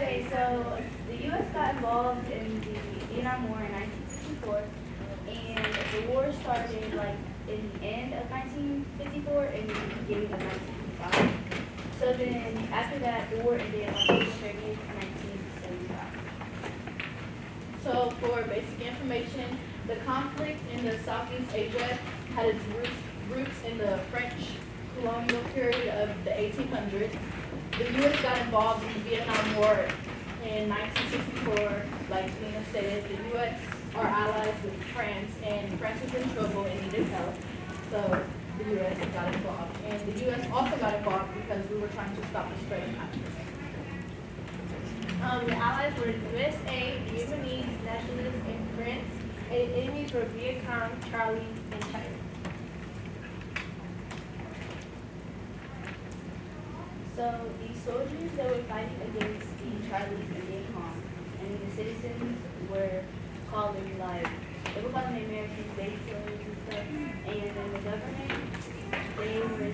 Okay, so the U.S. got involved in the Vietnam War in 1964, and the war started like in the end of 1954 and the beginning of 1955. So then after that, the war ended on April 30th, 1975. So for basic information, the conflict in the Southeast Asia had its roots in the French colonial period of the 1800s. The U.S. got involved in the Vietnam War in 1964. Like Lena stated, the U.S. are allies with France, and France was in trouble and needed help. So the U.S. got involved. And the U.S. also got involved because we were trying to stop the spread of communism. The allies were the USA, the Vietnamese, nationalists, and France, and enemies were Viet Cong, Charlie, and China. So the soldiers that were fighting against the Charlies and Viet Cong, and the citizens were called them like, they were called them the American base soldiers and stuff, and then the government, they were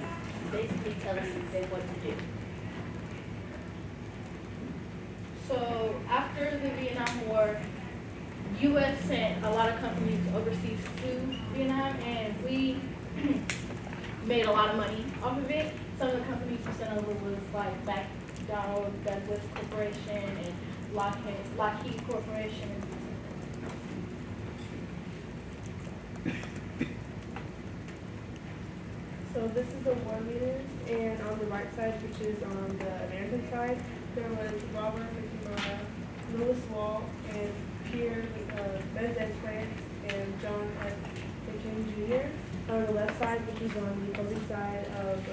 basically telling them what to do. So after the Vietnam War, U.S. sent a lot of companies overseas to Vietnam, and we made a lot of money off of it. Some of the companies we sent over was like McDonald, Douglas Corporation, and Lockheed Corporation. So this is the war leaders, and on the right side, which is on the American side, there was Robert McNamara, Louis Wall, and Pierre Mendez France, and John F. Lincoln Jr. On the left side, which is on the opposing side of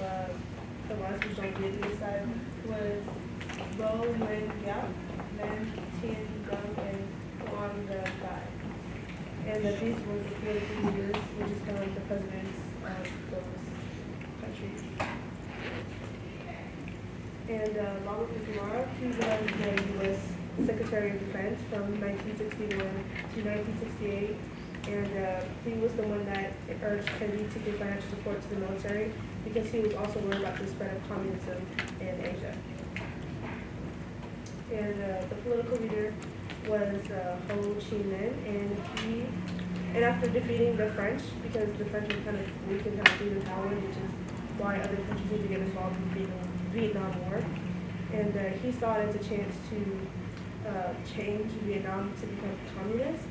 the lines, which is on the Vietnamese side, was Bo Nguyen Giap, Van Tien Dung, and Quan The Gai. And these were the political leaders, which is kind of like the presidents of those countries. And Robert McNamara, he was the U.S. Secretary of Defense from 1961 to 1968, and he was the one that urged Kennedy to give financial support to the military because he was also worried about the spread of communism in Asia. And the political leader was Ho Chi Minh, and after defeating the French, because the French were kind of weak and not being power, which is why other countries need to get involved in the Vietnam War, and he saw it as a chance to change Vietnam to become communist,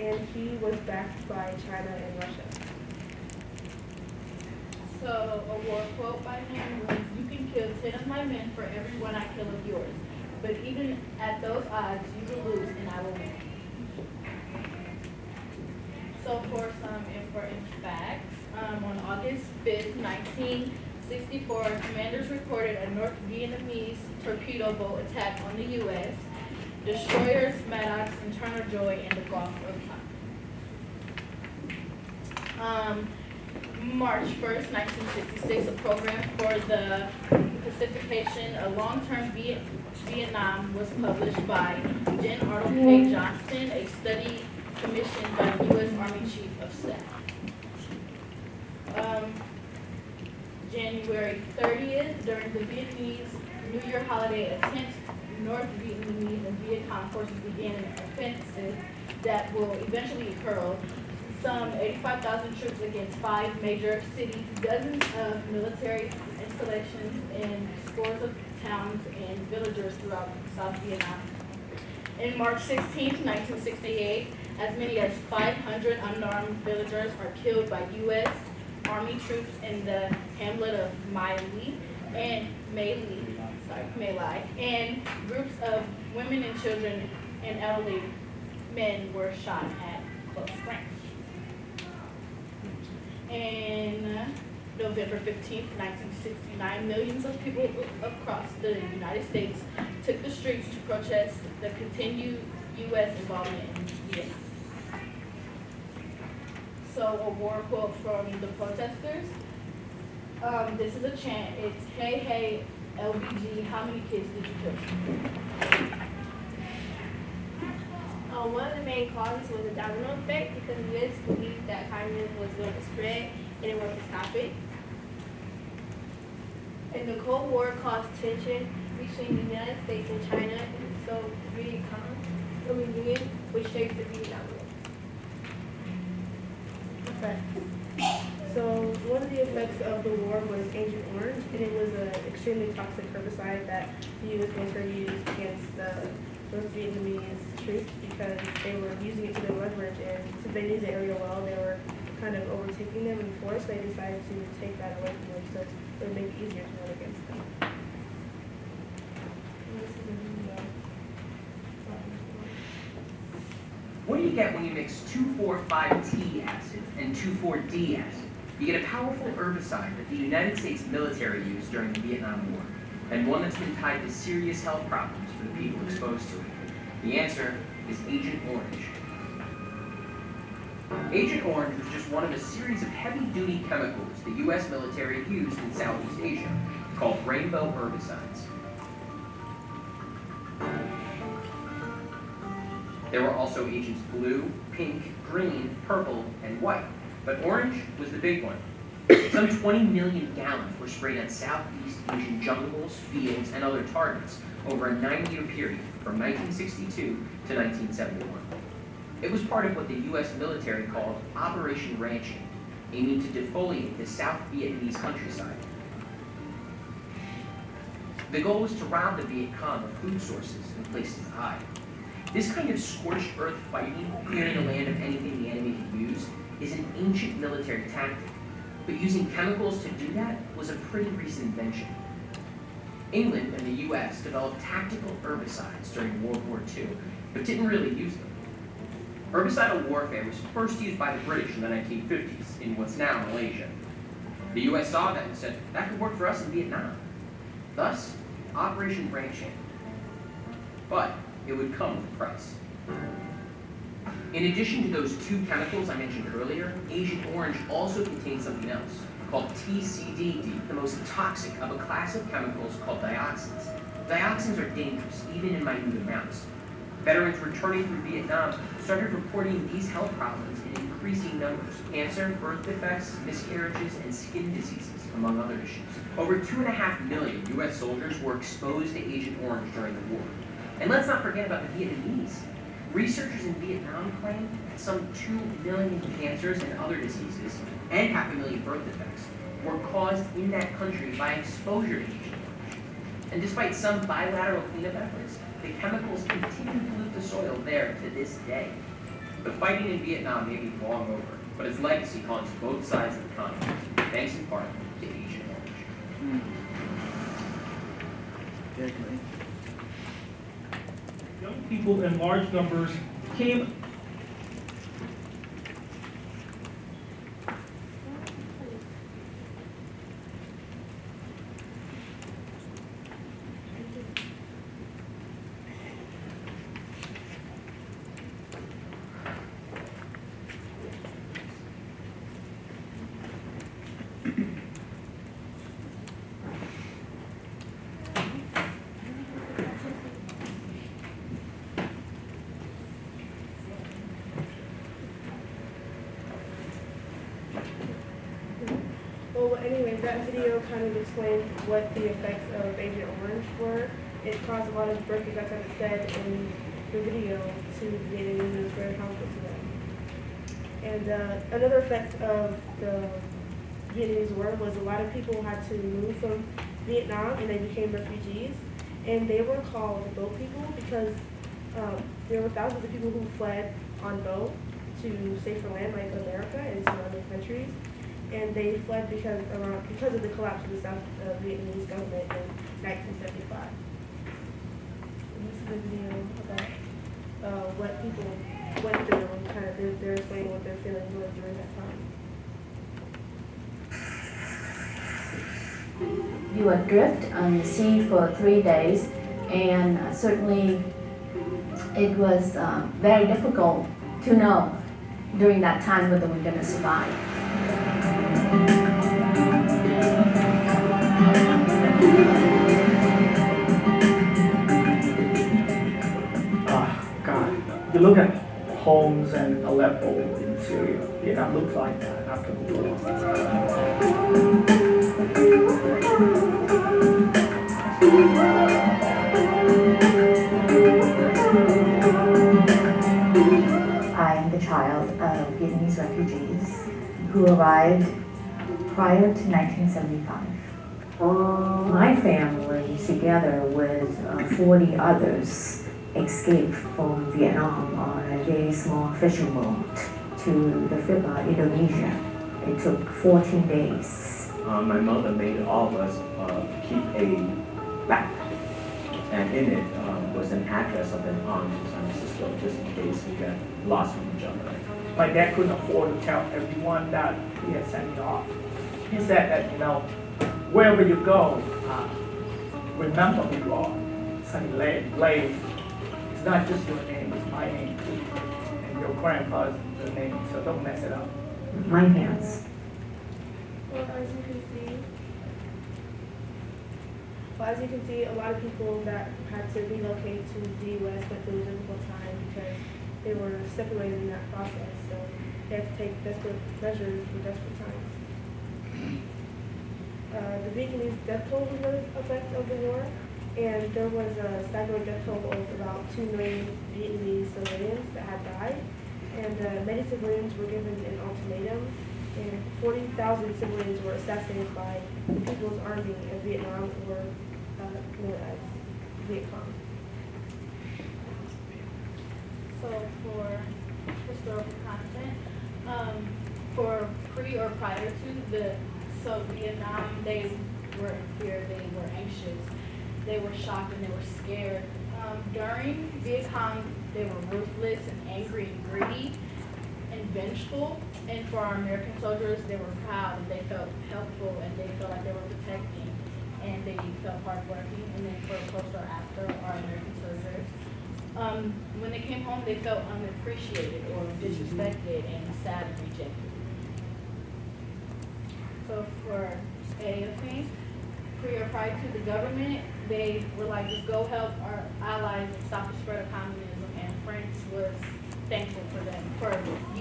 and he was backed by China and Russia. So a war quote by him was, "You can kill 10 of my men for every one I kill of yours. But even at those odds, you will lose and I will win." So for some important facts, on August 5th, 1964, commanders reported a North Vietnamese torpedo boat attack on the U.S. Destroyers Maddox and Turner Joy in the Gulf of Tonkin. March 1st, 1966, a program for the pacification of long-term Vietnam was published by Jen Arnold K. Johnston, a study commissioned by the U.S. Army Chief of Staff. January 30th, during the Vietnamese New Year holiday attempt, North Vietnamese and Viet Cong forces began an offensive that will eventually hurl some 85,000 troops against 5 major cities, dozens of military installations, and scores of towns and villagers throughout South Vietnam. In March 16, 1968, as many as 500 unarmed villagers are killed by U.S. Army troops in the hamlet of My Lai, and groups of women and children and elderly men were shot at close range. In November 15, 1969, millions of people across the United States took the streets to protest the continued U.S. involvement in Vietnam. So a war quote from the protesters. This is a chant. It's, "Hey, hey, LBG, how many kids did you kill?" One of the main causes was a domino effect because the U.S. believed that communism was going to spread and it wanted to stop it. And the Cold War caused tension between the United States and China, so Soviet Union, which shaped the Vietnam War. Effects. So one of the effects of the war was Agent Orange, and it was an extremely toxic herbicide that the U.S. military used against the North Vietnamese troops because they were using it to their leverage, and since they knew the area well, they were kind of overtaking them in force. They decided to take that away from them so it would make it easier to run against them. And this is a video. What do you get when you mix 2,4,5-T acid and 2,4-D acid? You get a powerful herbicide that the United States military used during the Vietnam War, and one that's been tied to serious health problems for the people exposed to it. The answer is Agent Orange. Agent Orange was just one of a series of heavy-duty chemicals the U.S. military used in Southeast Asia, called rainbow herbicides. There were also agents blue, pink, green, purple, and white, but orange was the big one. Some 20 million gallons were sprayed on Southeast Asian jungles, fields, and other targets over a 9-year period from 1962 to 1971. It was part of what the U.S. military called Operation Ranching, aiming to defoliate the South Vietnamese countryside. The goal was to rob the Viet Cong of food sources and places to hide. This kind of scorched earth fighting, clearing the land of anything the enemy could use, is an ancient military tactic, but using chemicals to do that was a pretty recent invention. England and the U.S. developed tactical herbicides during World War II, but didn't really use them. Herbicidal warfare was first used by the British in the 1950s in what's now Malaysia. The U.S. saw that and said, that could work for us in Vietnam. Thus, Operation Ranching. But it would come with a price. In addition to those two chemicals I mentioned earlier, Agent Orange also contains something else, called TCDD, the most toxic of a class of chemicals called dioxins. Dioxins are dangerous, even in minute amounts. Veterans returning from Vietnam started reporting these health problems in increasing numbers: cancer, birth defects, miscarriages, and skin diseases, among other issues. Over 2.5 million U.S. soldiers were exposed to Agent Orange during the war. And let's not forget about the Vietnamese. Researchers in Vietnam claim that some 2 million cancers and other diseases, and 500,000 birth defects, were caused in that country by exposure to Agent Orange. And despite some bilateral cleanup efforts, the chemicals continue to pollute the soil there to this day. The fighting in Vietnam may be long over, but its legacy haunts both sides of the conflict, thanks in part to Agent Orange. Young people in large numbers came. Well, anyways, that video kind of explained what the effects of Agent Orange were. It caused a lot of birth defects, like I said in the video, to the Vietnamese. It was very harmful to them. And another effect of the Vietnamese war was a lot of people had to move from Vietnam and they became refugees. And they were called boat people because there were thousands of people who fled on boat to safer land like America and surrounding countries. And they fled because of the collapse of the South Vietnamese government in 1975. And this is a video about what people went through and kind of they're explaining what their feelings were during that time. You adrift on the sea for 3 days, and certainly it was very difficult to know during that time whether we're going to survive. God, you look at Homs and Aleppo in Syria. Vietnam looks like that after the war. child of Vietnamese refugees who arrived prior to 1975. My family, together with 40 others, escaped from Vietnam on a very small fishing boat to the Indonesia. It took 14 days. My mother made all of us keep a backpack, and in it was an address of an aunt in San Francisco, just in case we got lost from each other. My dad couldn't afford to tell everyone that he had sent me off. He said that, wherever you go, remember who you are. Sonny Lay, it's not just your name, it's my name too. And your grandfather's name, so don't mess it up. My parents. Well, as you can see, a lot of people that had to relocate to the U.S. went through a difficult time because they were separated in that process. So they had to take desperate measures for desperate times. The Vietnamese death toll was another effect of the war, and there was a staggering death toll of about 2 million Vietnamese civilians that had died, and many civilians were given an ultimatum, and 40,000 civilians were assassinated by the People's Army of Vietnam, or known as Viet Cong. So for historical content, for pre or prior to Vietnam, they were in fear, they were anxious, they were shocked, and they were scared. During Viet Cong, they were ruthless and angry and greedy and vengeful. And for our American soldiers, they were proud and they felt helpful and they felt like they were protecting and they felt hardworking. And then for post or after, our American soldiers, when they came home, they felt unappreciated or disrespected and sad and rejected. So for A of things, pre or prior to the government, they were like, just go help our allies and stop the spread of communism, and France was thankful for them, for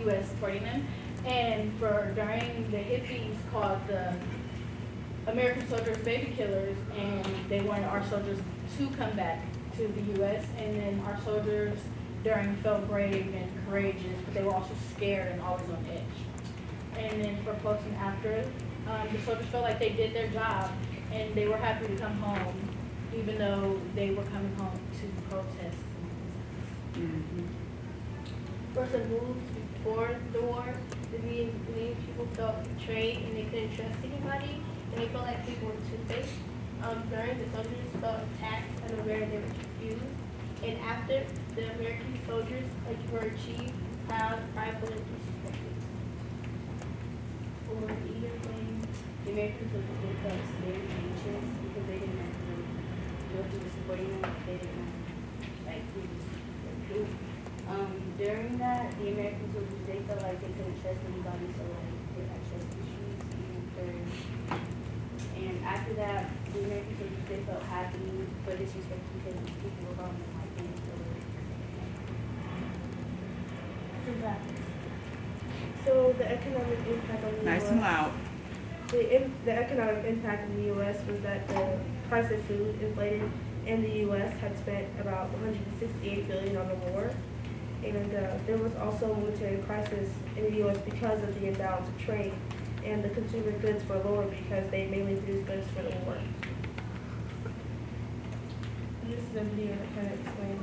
U.S. supporting them. And for during the hippies called the American soldiers baby killers, and they wanted our soldiers to come back to the U.S. And then our soldiers during felt brave and courageous, but they were also scared and always on edge. And then for post and after, the soldiers felt like they did their job and they were happy to come home, even though they were coming home to protest. For the moves before the war, the Vietnamese people felt betrayed and they couldn't trust anybody, and they felt like people were two-faced. During, the soldiers felt attacked and aware they were confused. And after, the American soldiers were achieved, proud, prideful, and disrespected. For either thing, the American soldiers felt very anxious because they didn't know who was supporting them. They didn't know who. During that, the American soldiers, they felt like they couldn't trust anybody, so like they had trust issues. And after that, the American soldiers, they felt happy for disrespect because people were wrong and like them. So the economic impact on the Nice U.S. and loud. The economic impact in the U.S. was that the price of food inflated, and the U.S. had spent about $168 billion on the war. And there was also a military crisis in the U.S. because of the imbalance of trade, and the consumer goods were lower because they mainly produced goods for the war. And this is a video that kind of explains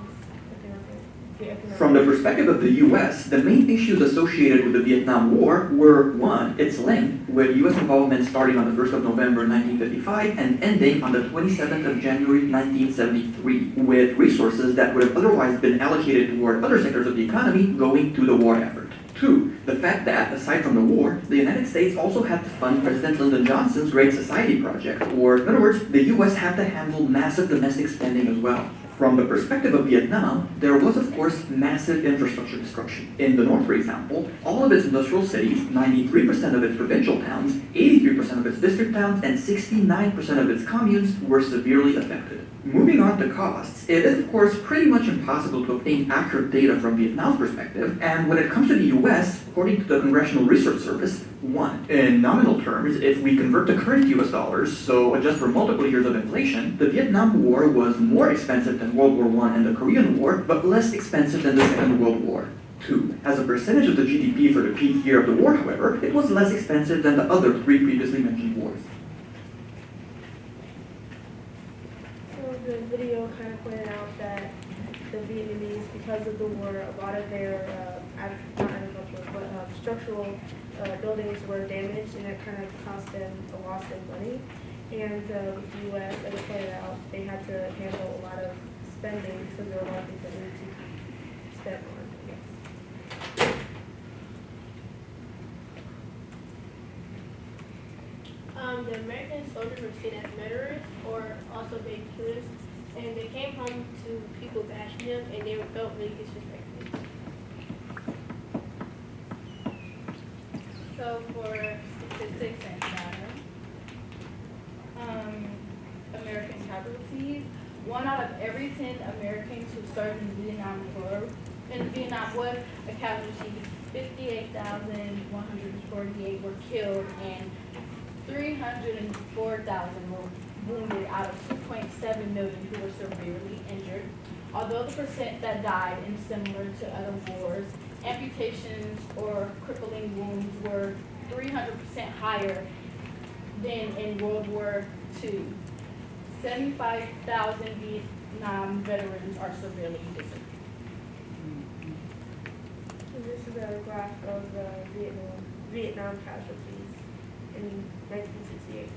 the economic. From the perspective of the U.S., the main issues associated with the Vietnam War were, one, its length, with U.S. involvement starting on the 1st of November 1955 and ending on the 27th of January 1973, with resources that would have otherwise been allocated toward other sectors of the economy going to the war effort. Two, the fact that, aside from the war, the United States also had to fund President Lyndon Johnson's Great Society Project, or in other words, the U.S. had to handle massive domestic spending as well. From the perspective of Vietnam, there was of course massive infrastructure destruction. In the north, for example, all of its industrial cities, 93% of its provincial towns, 83% of its district towns, and 69% of its communes were severely affected. Moving on to costs, it is of course pretty much impossible to obtain accurate data from Vietnam's perspective, and when it comes to the US, according to the Congressional Research Service, 1. In nominal terms, if we convert to current US dollars, so adjust for multiple years of inflation, the Vietnam War was more expensive than World War I and the Korean War, but less expensive than the Second World War. 2. As a percentage of the GDP for the peak year of the war, however, it was less expensive than the other 3 previously mentioned wars. So the video kind of pointed out that the Vietnamese, because of the war, a lot of their not agricultural, but structural buildings were damaged, and it kind of cost them a loss in money. And the U.S., as I pointed out, they had to handle a lot of spending because there were a lot of things that needed to be spent on. The American soldiers were seen as murderers or also baby killers, and they came home to people bashing them, and they felt really disrespected. So for statistics and data, American casualties, 1 out of every 10 Americans who served in Vietnam was a casualty. 58,148 were killed and 304,000 were wounded out of 2.7 million who were severely injured. Although the percent that died in similar to other wars, amputations or crippling wounds were 300% higher than in World War II. 75,000 Vietnam veterans are severely disabled. And this is a graph of the Vietnam casualties in 1968.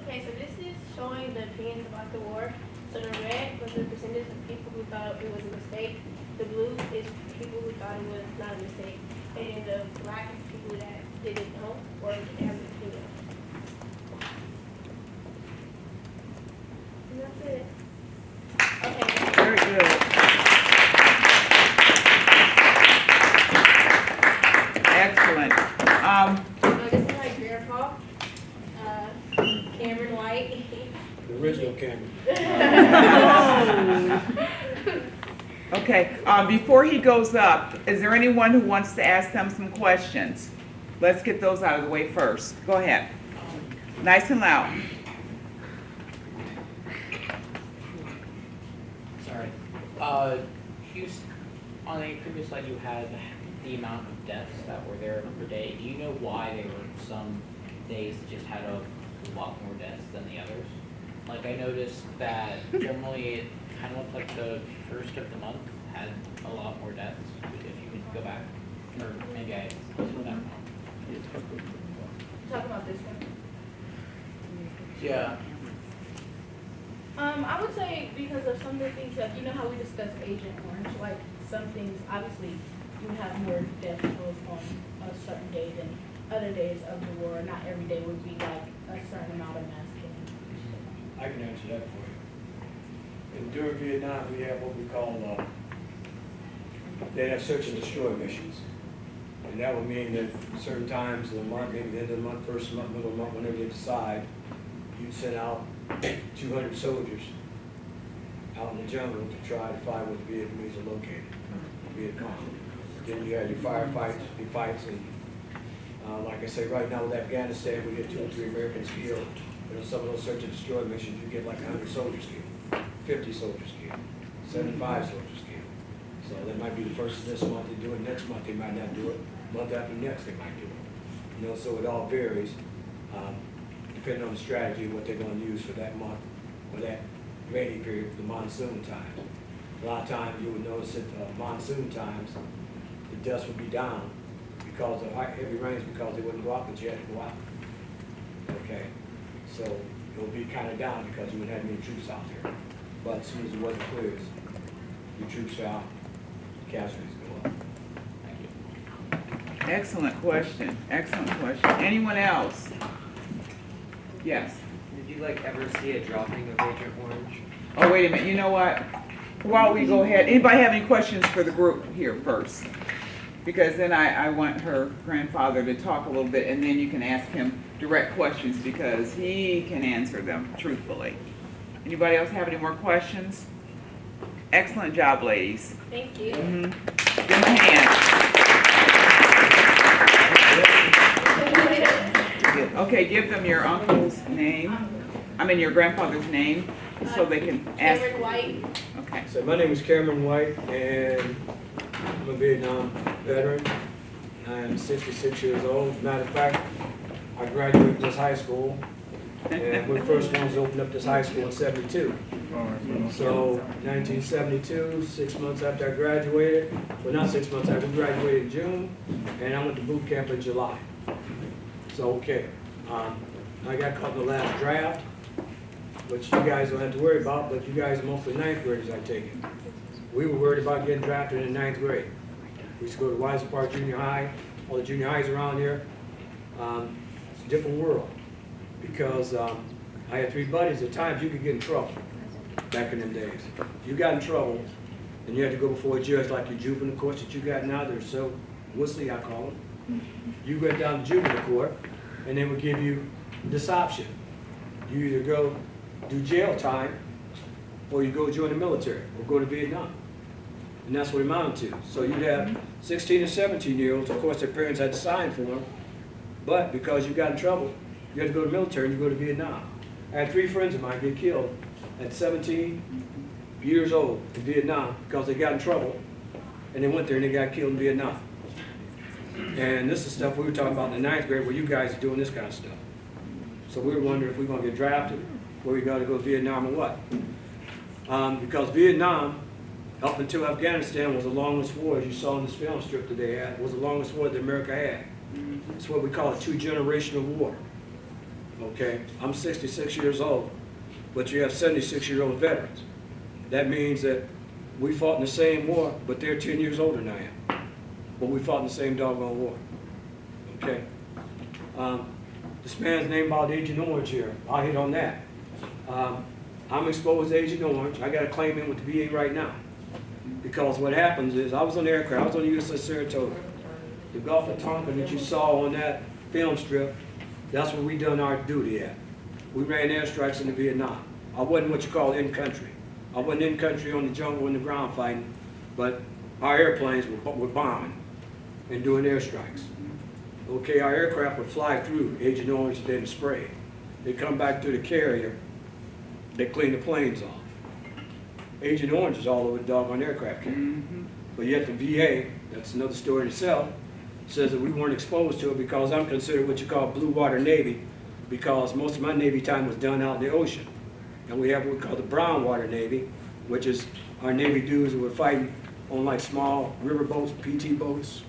Okay, so this is showing the opinions about the war. So the red was the percentage of people who thought it was a mistake. The blue is people who thought it was not a mistake. And the black is people that didn't know or didn't have an opinion. And that's it. Okay. Very good. Excellent. This is my grandpa, Cameron White. The original Cameron. Okay, before he goes up, is there anyone who wants to ask them some questions? Let's get those out of the way first. Go ahead. Nice and loud. Sorry. On a previous slide, you had the amount of deaths that were there per day. Do you know why there were some days that just had a lot more deaths than the others? Like, I noticed that generally it kind of looked like the first of the month had a lot more deaths. If you could go back, or maybe I missed that wrong. Talking about this one. Yeah. I would say because of some of the things that, you know how we discussed Agent Orange, like some things, obviously, you have more death tolls on a certain day than other days of the war. Not every day would be like a certain amount of mass killing. I can answer that for you. And during Vietnam, we have what we call, they have search and destroy missions. And that would mean that certain times in the month, maybe the end of the month, first month, middle of the month, whenever they decide, you'd send out 200 soldiers out in the jungle to try to find where the Vietnamese are located, Viet Cong. Then you have your firefights, your fights, and like I say, right now with Afghanistan, we get 2 or 3 Americans killed. And on some of those search and destroy missions, you get like 100 soldiers killed, 50 soldiers killed, 75 soldiers killed. So that might be the first of this month, they do it, next month they might not do it, month after next they might do it. You know, so it all varies, depending on the strategy, what they're gonna use for that month, or that rainy period, the monsoon time. A lot of times you would notice at monsoon times, the dust would be down because of heavy rains, because they wouldn't go out, but you had to go out. Okay, so it will be kind of down because you wouldn't have many troops out there. But as soon as the weather clears, your troops are out, casualties go up. Thank you. Excellent question. Excellent question. Anyone else? Yes. Did you ever see a dropping of Agent Orange? Oh, wait a minute. You know what? Why don't we go ahead? Anybody have any questions for the group here first? Because then I want her grandfather to talk a little bit, and then you can ask him direct questions because he can answer them truthfully. Anybody else have any more questions? Excellent job, ladies. Thank you. Give them a hand. Okay, give them your uncle's name. I mean your grandfather's name, so they can ask. Cameron White. Okay. So my name is Cameron White, and I'm a Vietnam veteran. I'm 66 years old. Matter of fact, I graduated this high school, and we're the first ones to open up this high school in '72. So 1972, 6 months after I graduated, well not 6 months after, I graduated in June, and I went to boot camp in July. So okay, I got caught in the last draft, which you guys don't have to worry about, but you guys are mostly ninth graders, I take it. We were worried about getting drafted in ninth grade. We used to go to Weiser Park Junior High, all the junior highs around here. It's a different world, because I had 3 buddies. At times you could get in trouble back in them days. You got in trouble, and you had to go before a judge like your juvenile courts that you got now. They're so wussy, I call them. You went down to juvenile court, and they would give you this option. You either go do jail time, or you go join the military, or go to Vietnam. And that's what it amounted to. So you'd have 16 and 17-year-olds, of course their parents had to sign for them, but because you got in trouble, you had to go to the military and you go to Vietnam. I had 3 friends of mine get killed at 17 years old in Vietnam because they got in trouble, and they went there and they got killed in Vietnam. And this is stuff we were talking about in the 9th grade where you guys are doing this kind of stuff. So we were wondering if we were going to get drafted, where we got to go to Vietnam or what. Because Vietnam, up until Afghanistan, was the longest war, as you saw in this film strip that they had, was the longest war that America had. It's what we call a 2-generational war. Okay, I'm 66 years old, but you have 76-year-old veterans. That means that we fought in the same war, but they're 10 years older than I am. But we fought in the same doggone war. Okay. This man's name about Agent Orange here. I'll hit on that. I'm exposed to Agent Orange. I got a claim in with the VA right now. Because what happens is, I was on the aircraft, I was on the USS Saratoga. The Gulf of Tonkin that you saw on that film strip, that's where we done our duty at. We ran airstrikes into Vietnam. I wasn't what you call in country. I wasn't in country on the jungle in the ground fighting, but our airplanes were bombing and doing airstrikes. Okay, our aircraft would fly through Agent Orange and then spray. They come back to the carrier, they clean the planes off. Agent Orange is all over the doggone aircraft carrier. But yet the VA, that's another story in itself, says that we weren't exposed to it because I'm considered what you call blue water Navy, because most of my Navy time was done out in the ocean. And we have what we call the brown water Navy, which is our Navy dudes who were fighting on like small river boats, PT boats,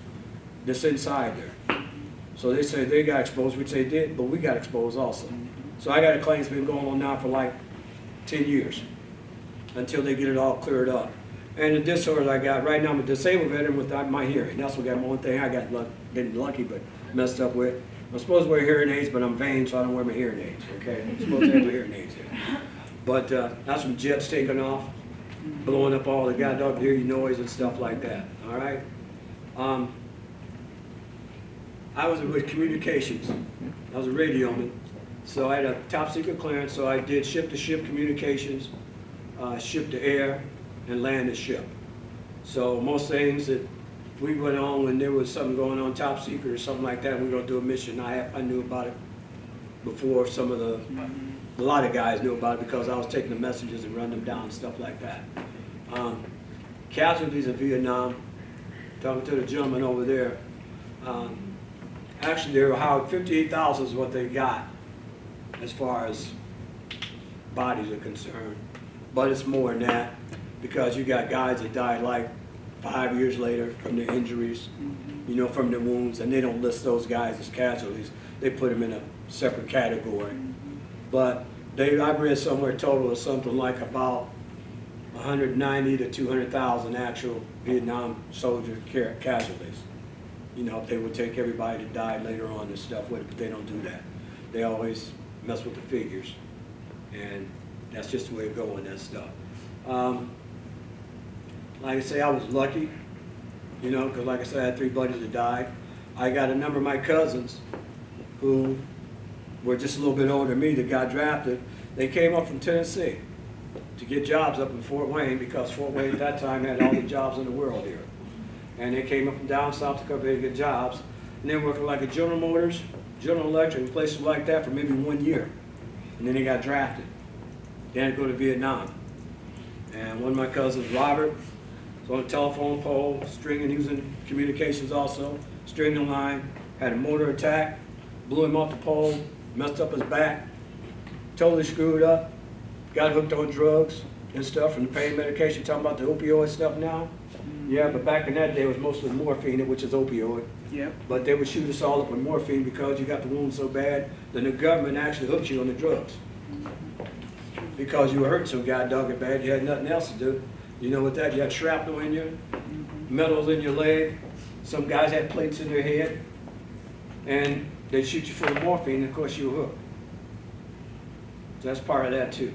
that's inside there. So they say they got exposed, which they did, but we got exposed also. So I got a claim that's been going on now for like 10 years until they get it all cleared up. And the disorder I got, right now I'm a disabled veteran without my hearing. That's what got my one thing I got getting lucky but messed up with. I'm supposed to wear hearing aids, but I'm vain, so I don't wear my hearing aids, okay? I'm supposed to have my hearing aids here. But that's from jets taking off, blowing up all the goddamn hear you noise and stuff like that, all right? I was with communications. I was a radioman. So I had a top secret clearance, so I did ship-to-ship communications, ship-to-air, and land-to-ship. So most things that we went on when there was something going on top secret or something like that, we were going to do a mission. I knew about it before a lot of guys knew about it because I was taking the messages and running them down and stuff like that. Casualties in Vietnam, talking to the gentleman over there, actually they were how 58,000 is what they got as far as bodies are concerned. But it's more than that because you got guys that died like 5 years later from their injuries, you know, from their wounds, and they don't list those guys as casualties. They put them in a separate category. But I've read somewhere total of something like about 190 to 200,000 actual Vietnam soldier casualties. You know, if they would take everybody that died later on and stuff with it, but they don't do that. They always mess with the figures, and that's just the way it goes on that stuff. Like I say, I was lucky, you know, because like I said, I had 3 buddies that died. I got a number of my cousins who were just a little bit older than me that got drafted. They came up from Tennessee to get jobs up in Fort Wayne because Fort Wayne at that time had all the jobs in the world here. And they came up from down south to come here to get jobs. And they were working like at General Motors, General Electric, and places like that for maybe 1 year. And then they got drafted. They had to go to Vietnam. And one of my cousins, Robert, was on a telephone pole, stringing, he was in communications also, stringing the line, had a motor attack, blew him off the pole, messed up his back, totally screwed up, got hooked on drugs and stuff from the pain medication, talking about the opioid stuff now. Yeah, but back in that day, it was mostly morphine, which is opioid. Yep. But they would shoot us all up with morphine because you got the wound so bad, then the government actually hooked you on the drugs. Because you were hurting so goddamn bad, you had nothing else to do. You know what that, you had shrapnel in you, metals in your leg, some guys had plates in their head, and they'd shoot you full of morphine, and of course you were hooked. So that's part of that too.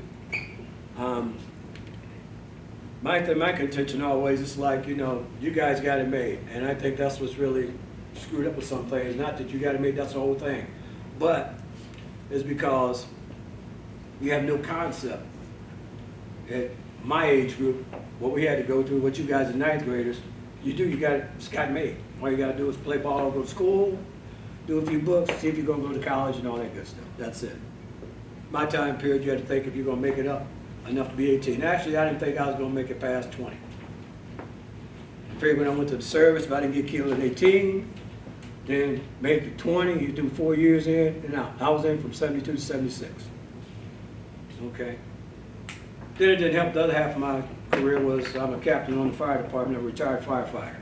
My contention always is like, you know, you guys got it made, and I think that's what's really screwed up with some things. Not that you got it made, that's the whole thing, but it's because you have no concept. At my age group, what we had to go through, what you guys are ninth graders, you got it, it's got made. All you got to do is play ball, go to school, do a few books, see if you're going to go to college and all that good stuff. That's it. My time period, you had to think if you're going to make it up enough to be 18. Actually, I didn't think I was going to make it past 20. I figured when I went to the service, if I didn't get killed at 18, then make it 20, you do 4 years in and out. I was in from 72 to 76. Okay. Then it didn't help. The other half of my career was I'm a captain on the fire department, a retired firefighter.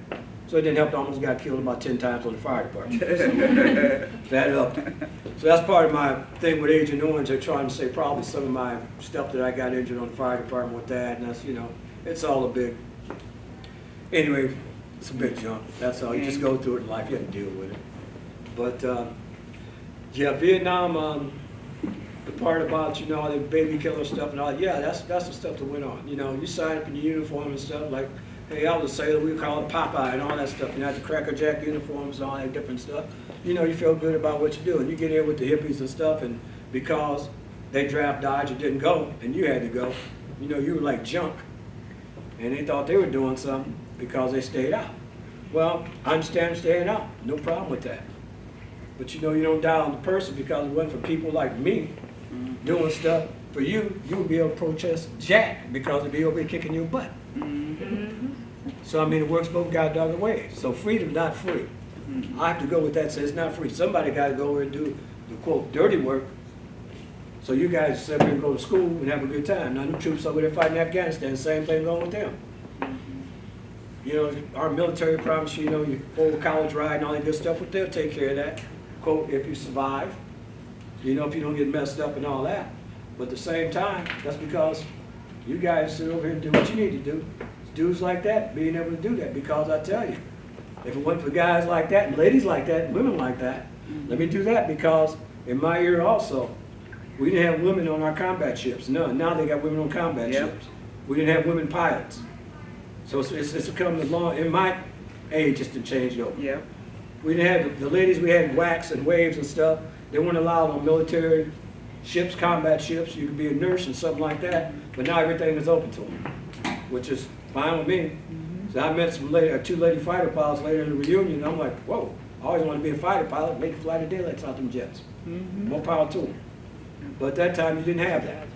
So it didn't help. I almost got killed about 10 times on the fire department. That helped. So that's part of my thing with Agent Orange. They're trying to say probably some of my stuff that I got injured on the fire department with that, and that's, you know, it's all a big, anyway, it's a big jump. That's all. You just go through it in life. You have to deal with it. But, yeah, Vietnam, the part about, you know, all the baby killer stuff and all that, yeah, that's the stuff that went on. You know, you sign up in your uniform and stuff, like, hey, I was a sailor, we call it Popeye and all that stuff. You know, the Cracker Jack uniforms and all that different stuff. You know, you feel good about what you do. And you get in with the hippies and stuff, and because they draft dodge and didn't go, and you had to go, you know, you were like junk. And they thought they were doing something because they stayed out. Well, I understand staying out, no problem with that. But you know, you don't die on the person, because it wasn't for people like me doing stuff for you, you would be able to protest Jack because it'd be over here kicking your butt. So I mean, it works both goddamn ways. So freedom, not free. I have to go with that. Say it's not free. Somebody got to go over and do the quote dirty work. So you guys sit there and go to school and have a good time. Now the troops over there fighting Afghanistan, same thing going with them. You know, our military promise you, know, your full college ride and all that good stuff, but they'll take care of that. Quote, if you survive. You know, if you don't get messed up and all that. But at the same time, that's because you guys sit over here and do what you need to do. Dudes like that, being able to do that, because I tell you, if it wasn't for guys like that, and ladies like that, and women like that, let me do that, because in my era also, we didn't have women on our combat ships. No, now they got women on combat ships. We didn't have women pilots. So it's become long, in my age, just to change it over. Yep. We didn't have the ladies, we had wax and waves and stuff. They weren't allowed on military ships, combat ships. You could be a nurse and something like that, but now everything is open to them, which is fine with me. So I met some two lady fighter pilots later in the reunion, and I'm like, whoa, I always wanted to be a fighter pilot, make a flight of daylights out them jets. More power to them. But at that time, you didn't have that.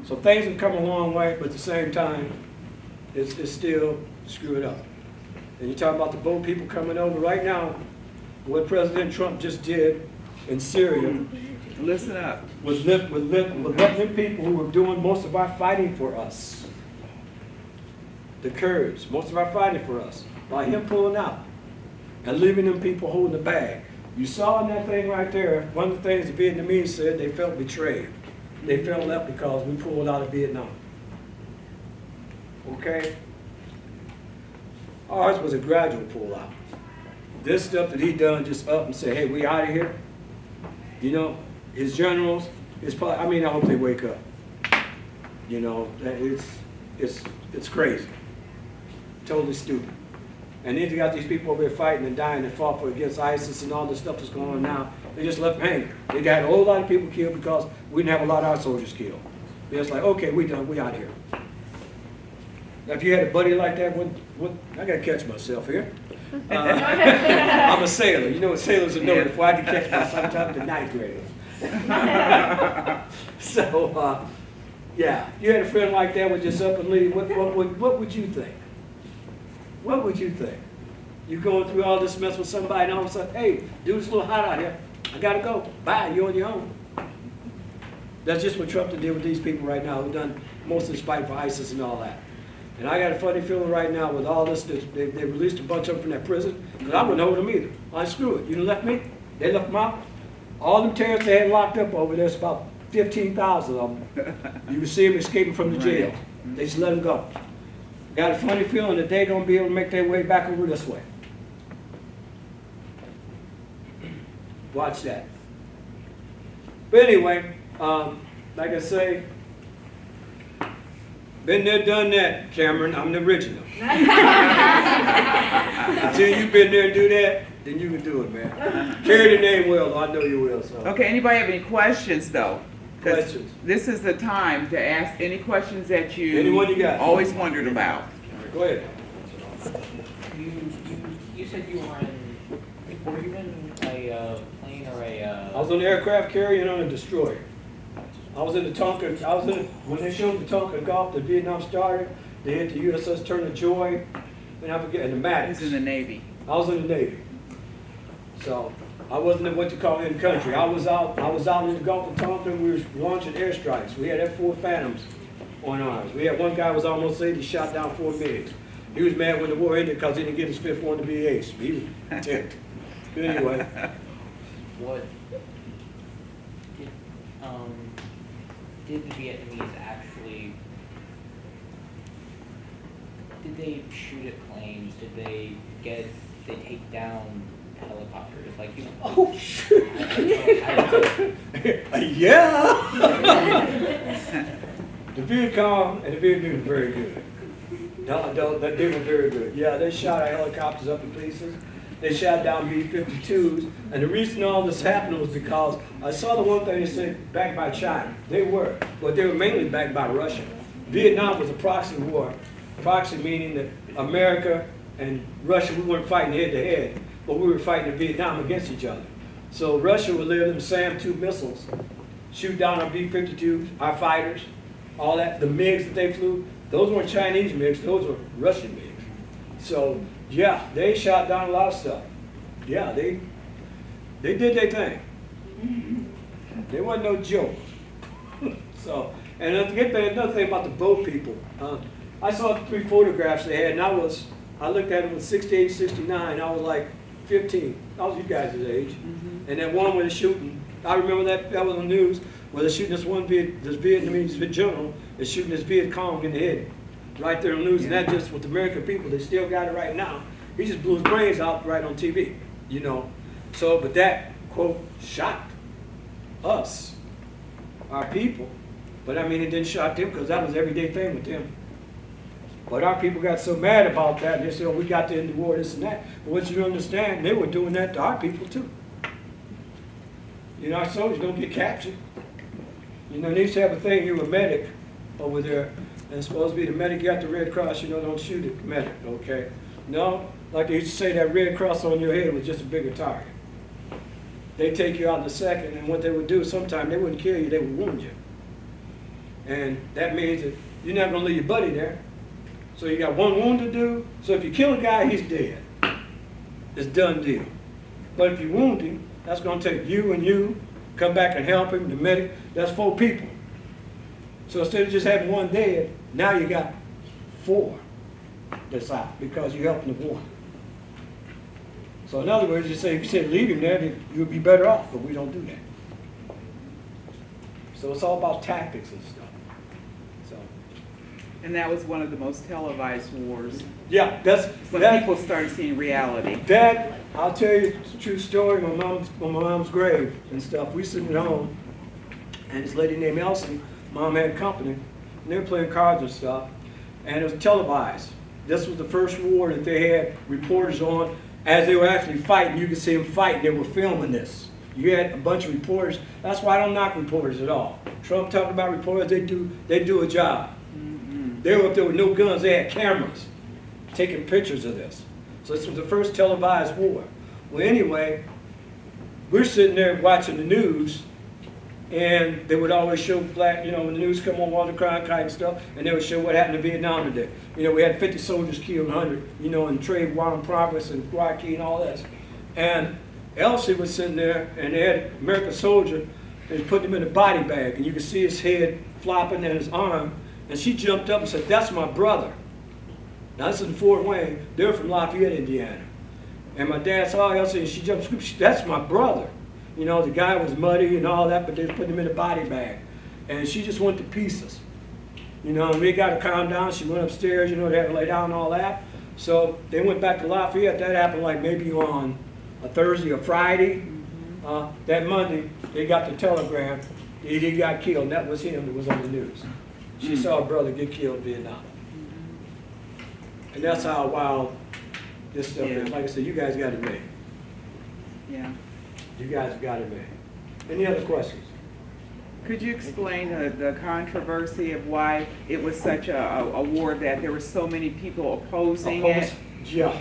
So things have come a long way, but at the same time, it's still screwed up. And you talk about the boat people coming over right now, what President Trump just did in Syria. Listen up. Was letting them people who were doing most of our fighting for us, the Kurds, most of our fighting for us, by him pulling out and leaving them people holding the bag. You saw in that thing right there, one of the things the Vietnamese said, they felt betrayed. They felt left because we pulled out of Vietnam. Okay? Ours was a gradual pull out. This stuff that he done just up and say, hey, we out of here. You know, his generals, his I mean, I hope they wake up. You know, it's crazy. Totally stupid. And then you got these people over here fighting and dying and fought for against ISIS and all this stuff that's going on now. They just left them hanging. They got a whole lot of people killed because we didn't have a lot of our soldiers killed. They're just like, okay, we done, we out of here. Now, if you had a buddy like that, I gotta catch myself here. I'm a sailor. You know what sailors are known for. I can catch myself sometimes the ninth graders. So, Yeah, you had a friend like that would just up and leave, what would you think? What would you think? You going through all this mess with somebody and all of a sudden, hey, dude, it's a little hot out here. I gotta go. Bye, you're on your own. That's just what Trump did with these people right now who done most of this fight for ISIS and all that. And I got a funny feeling right now with all this, they released a bunch of them from that prison, because I wouldn't hold them either. I screw it. You done left me? They left them out. All them terrorists they had locked up over there, it's about 15,000 of them. You can see them escaping from the jail. They just let them go. Got a funny feeling that they're going to be able to make their way back over this way. Watch that. But anyway, like I say, been there, done that, Cameron. I'm the original. Until you've been there and do that, then you can do it, man. Carry the name well, I know you will. So. Okay, anybody have any questions, though? 'Cause Questions? this is the time to ask any questions that Anyone you got? always wondered about. Go ahead. You said you were you in a plane or a? I was on the aircraft carrier and on a destroyer. I was in the Tonkin, when they showed the Tonkin Gulf, the Vietnam started, they hit the USS Turner Joy, and I forget, and the Maddox. He's in the Navy. I was in the Navy. So, I wasn't in what you call in country. I was out in the Gulf of Tonkin, we were launching airstrikes. We had F-4 Phantoms on ours. We had one guy was almost 80, shot down 4 MiGs. He was mad when the war ended because he didn't get his 5th one to be ace. He was ticked. But anyway. What did the Vietnamese actually, did they shoot at planes? Did they take down helicopters? Like, you know, oh, shit. Yeah. The Viet Cong and the Vietnamese were very good. They were very good. Yeah, they shot our helicopters up in pieces. They shot down B-52s. And the reason all this happened was because I saw the one thing they said backed by China. They were, but they were mainly backed by Russia. Vietnam was a proxy war. Proxy meaning that America and Russia, we weren't fighting head to head, but we were fighting in Vietnam against each other. So Russia would live in SAM-2 missiles, shoot down our B-52s, our fighters, all that, the MiGs that they flew. Those weren't Chinese MiGs, those were Russian MiGs. So, yeah, they shot down a lot of stuff. Yeah, they did their thing. They wasn't no joke. So, and another thing about the boat people, I saw the 3 photographs they had, and I looked at them in 68, 69, I was like 15. I was you guys' age. And that one where they're shooting, I remember that was on the news, where they're shooting this Vietnamese general is shooting this Viet Cong in the head. Right there on the news, and that just with the American people, they still got it right now. He just blew his brains out right on TV, you know. So, but that, quote, shocked us, our people. But I mean, it didn't shock them because that was an everyday thing with them. But our people got so mad about that, and they said, oh, we got to end the war, this and that. But what you don't understand, they were doing that to our people too. You know, our soldiers don't get captured. You know, they used to have a thing, you were a medic over there. And it's supposed to be the medic, you got the Red Cross, you know, don't shoot at the medic, okay? No, like they used to say, that Red Cross on your head was just a bigger target. They take you out in a second, and what they would do, sometimes they wouldn't kill you, they would wound you. And that means that you're not gonna leave your buddy there. So you got one wound to do, so if you kill a guy, he's dead. It's done deal. But if you wound him, that's gonna take you and you, come back and help him, the medic, that's 4 people. So instead of just having 1 dead, now you got 4 that's out because you're helping the one. So in other words, you say, if you said leave him there, then you would be better off, but we don't do that. So it's all about tactics and stuff. So. And that was one of the most televised wars. Yeah, that's when people started seeing reality. That, I'll tell you the true story, on my mom's grave and stuff. We sitting at home, and this lady named Elsie, Mom had company, and they were playing cards and stuff, and it was televised. This was the first war that they had reporters on as they were actually fighting. You could see them fighting. They were filming this. You had a bunch of reporters. That's why I don't knock reporters at all. Trump talking about reporters, they do a job. They were up there with no guns. They had cameras taking pictures of this. So this was the first televised war. Well, anyway, we're sitting there watching the news, And they would always show flag, you know, when the news come on, Walter Cronkite and stuff, and they would show what happened in Vietnam today. You know, we had 50 soldiers killed, 100, you know, in trade war in progress and Guayaki and all that. And Elsie was sitting there, and they had American soldier, and put him in a body bag, and you could see his head flopping and his arm, and she jumped up and said, "That's my brother." Now this is in Fort Wayne. They're from Lafayette, Indiana. And my dad saw Elsie, and she jumped, "That's my brother." You know, the guy was muddy and all that, but they was putting him in a body bag. And she just went to pieces. You know, and we got her calmed down. She went upstairs, you know, they had to lay down and all that. So they went back to Lafayette. That happened like maybe on a Thursday or Friday. That Monday, they got the telegram. He got killed, and that was him that was on the news. She saw her brother get killed in Vietnam. And that's how wild this stuff is. Like I said, you guys got it made. Yeah. You guys got it made. Any other questions? Could you explain the controversy of why it was such a war that there were so many people opposing it? Yeah,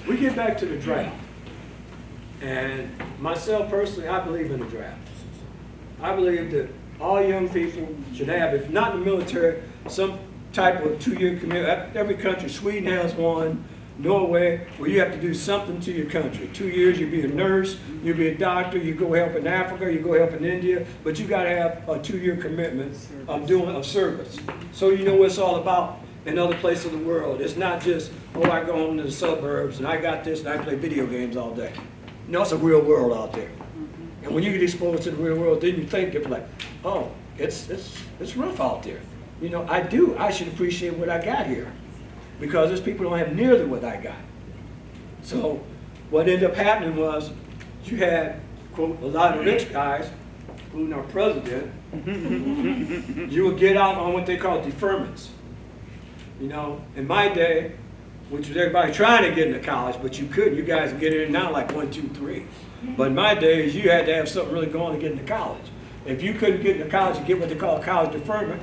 we get back to the draft. And myself personally, I believe in the draft. I believe that all young people should have, if not in the military, some type of 2-year commitment. Every country, Sweden has one, Norway, where you have to do something to your country. 2 years, you'll be a nurse, you'll be a doctor, you go help in Africa, you go help in India, but you gotta have a 2-year commitment of service. So you know what it's all about in other places of the world. It's not just, oh, I go home to the suburbs and I got this and I play video games all day. No, it's a real world out there. And when you get exposed to the real world, then you think it's like, oh, it's rough out there. You know, I should appreciate what I got here, because there's people who don't have nearly what I got. So what ended up happening was you had, quote, a lot of rich guys, including our president, you would get out on what they call deferments. You know, in my day, which was everybody trying to get into college, but you couldn't. You guys get in now like 1, 2, 3. But in my days, you had to have something really going to get into college. If you couldn't get into college, you get what they call college deferment,